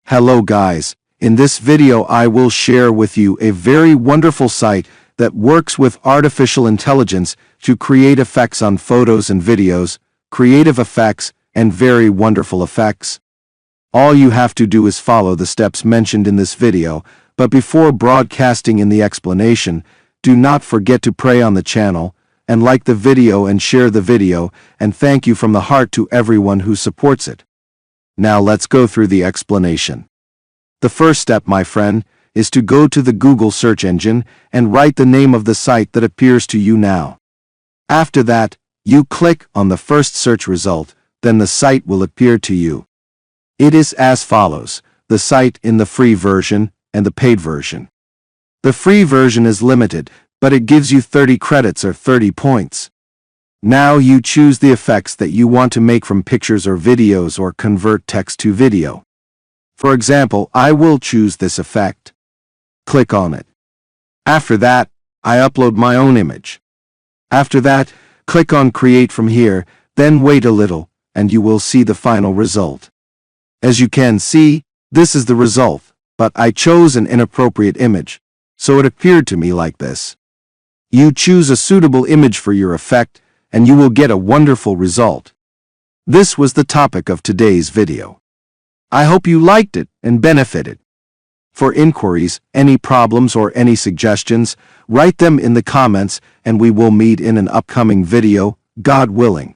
Hello guys, in this video I will share with you a very wonderful site that works with artificial intelligence to create effects on photos and videos, creative effects, and very wonderful effects. All you have to do is follow the steps mentioned in this video, but before broadcasting in the explanation, do not forget to pray on the channel, and like the video and share the video, and thank you from the heart to everyone who supports it. Now let's go through the explanation. The first step, my friend, is to go to the Google search engine and write the name of the site that appears to you now. After that, you click on the first search result, then the site will appear to you. It is as follows: the site in the free version and the paid version. The free version is limited, but it gives you 30 credits or 30 points. Now you choose the effects that you want to make from pictures or videos or convert text to video. For example, I will choose this effect. Click on it. After that, I upload my own image. After that, click on Create from here, then wait a little, and you will see the final result. As you can see, this is the result, but I chose an inappropriate image, so it appeared to me like this. You choose a suitable image for your effect, and you will get a wonderful result. This was the topic of today's video. I hope you liked it and benefited. For inquiries, any problems or any suggestions, write them in the comments and we will meet in an upcoming video, God willing.